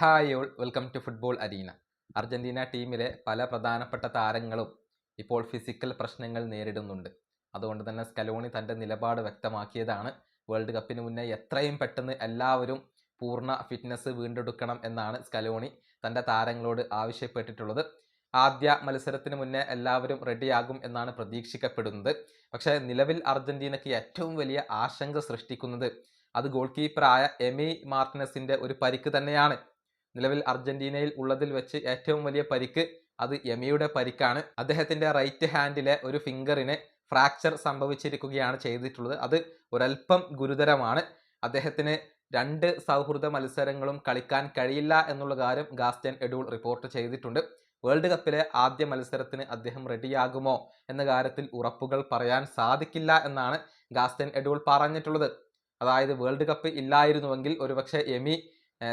Hi all welcome to football arena. Argentina ടീമിലെ പല പ്രധാനപ്പെട്ട താരങ്ങളും ഇപ്പോൾ ഫിസിക്കൽ പ്രശ്നങ്ങൾ നേരിടുന്നുണ്ട്. അതുകൊണ്ട് തന്നെ സ്കലോണി തൻ്റെ നിലപാട് വ്യക്തമാക്കിയതാണ്. വേൾഡ് കപ്പിന് മുന്നേ എത്രയും പെട്ടെന്ന് എല്ലാവരും പൂർണ്ണ ഫിറ്റ്നസ് വീണ്ടെടുക്കണം എന്നാണ് സ്കലോണി തൻ്റെ താരങ്ങളോട് ആവശ്യപ്പെട്ടിട്ടുള്ളത്. ആദ്യ മത്സരത്തിന് മുന്നേ എല്ലാവരും റെഡിയാകും എന്നാണ് പ്രതീക്ഷിക്കപ്പെടുന്നത്. പക്ഷേ നിലവിൽ അർജന്റീനയ്ക്ക് ഏറ്റവും വലിയ ആശങ്ക സൃഷ്ടിക്കുന്നത് അത് ഗോൾ കീപ്പറായ എമി മാർട്ടിനസിൻ്റെ ഒരു പരിക്ക് തന്നെയാണ്. നിലവിൽ അർജന്റീനയിൽ ഉള്ളതിൽ വെച്ച് ഏറ്റവും വലിയ പരിക്ക് അത് എമിയുടെ പരിക്കാണ്. അദ്ദേഹത്തിന്റെ റൈറ്റ് ഹാൻഡിലെ ഒരു ഫിംഗറിന് ഫ്രാക്ചർ സംഭവിച്ചിരിക്കുകയാണ് ചെയ്തിട്ടുള്ളത്. അത് ഒരൽപ്പം ഗുരുതരമാണ്. അദ്ദേഹത്തിന് 2 സൗഹൃദ മത്സരങ്ങളും കളിക്കാൻ കഴിയില്ല എന്നുള്ള കാര്യം ഗാസ്റ്റൻ എഡൂൾ റിപ്പോർട്ട് ചെയ്തിട്ടുണ്ട്. വേൾഡ് കപ്പിലെ ആദ്യ മത്സരത്തിന് അദ്ദേഹം റെഡിയാകുമോ എന്ന കാര്യത്തിൽ ഉറപ്പുകൾ പറയാൻ സാധിക്കില്ല എന്നാണ് ഗാസ്റ്റൻ എഡൂൾ പറഞ്ഞിട്ടുള്ളത്. അതായത് വേൾഡ് കപ്പ് ഇല്ലായിരുന്നുവെങ്കിൽ ഒരുപക്ഷെ എമി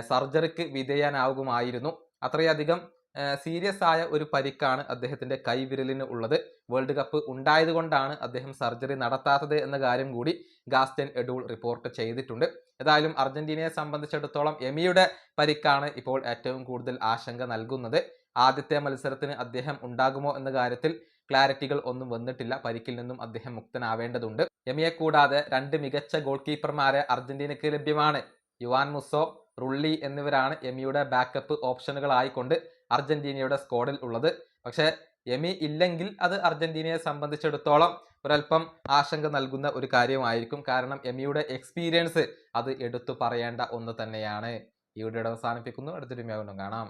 സർജറിക്ക് വിധേയനാകുമായിരുന്നു. അത്രയധികം സീരിയസ് ആയ ഒരു പരിക്കാണ് അദ്ദേഹത്തിന്റെ കൈവിരലിന് ഉള്ളത്. വേൾഡ് കപ്പ് ഉണ്ടായത് കൊണ്ടാണ് അദ്ദേഹം സർജറി നടത്താത്തത് എന്ന കാര്യം കൂടി ഗാസ്റ്റൻ എഡൂൾ റിപ്പോർട്ട് ചെയ്തിട്ടുണ്ട്. ഏതായാലും അർജന്റീനയെ സംബന്ധിച്ചിടത്തോളം എമിയുടെ പരിക്കാണ് ഇപ്പോൾ ഏറ്റവും കൂടുതൽ ആശങ്ക നൽകുന്നത്. ആദ്യത്തെ മത്സരത്തിന് അദ്ദേഹം ഉണ്ടാകുമോ എന്ന കാര്യത്തിൽ ക്ലാരിറ്റികൾ ഒന്നും വന്നിട്ടില്ല. പരിക്കിൽ നിന്നും അദ്ദേഹം മുക്തനാവേണ്ടതുണ്ട്. എമിയെ കൂടാതെ 2 മികച്ച ഗോൾ കീപ്പർമാരെ അർജന്റീനയ്ക്ക് ലഭ്യമാണ്. യുവാൻ മുസോ, റുള്ളി എന്നിവരാണ് എമിയുടെ ബാക്കപ്പ് ഓപ്ഷനുകളായിക്കൊണ്ട് അർജന്റീനയുടെ സ്ക്വാഡിൽ ഉള്ളത്. പക്ഷേ എമി ഇല്ലെങ്കിൽ അത് അർജന്റീനയെ സംബന്ധിച്ചിടത്തോളം ഒരൽപ്പം ആശങ്ക നൽകുന്ന ഒരു കാര്യമായിരിക്കും. കാരണം എമിയുടെ എക്സ്പീരിയൻസ് അത് എടുത്തു പറയേണ്ട ഒന്ന് തന്നെയാണ്. ഈ വീഡിയോ അവസാനിപ്പിക്കുന്നു. അടുത്തൊരു വീഡിയോ കാണാം.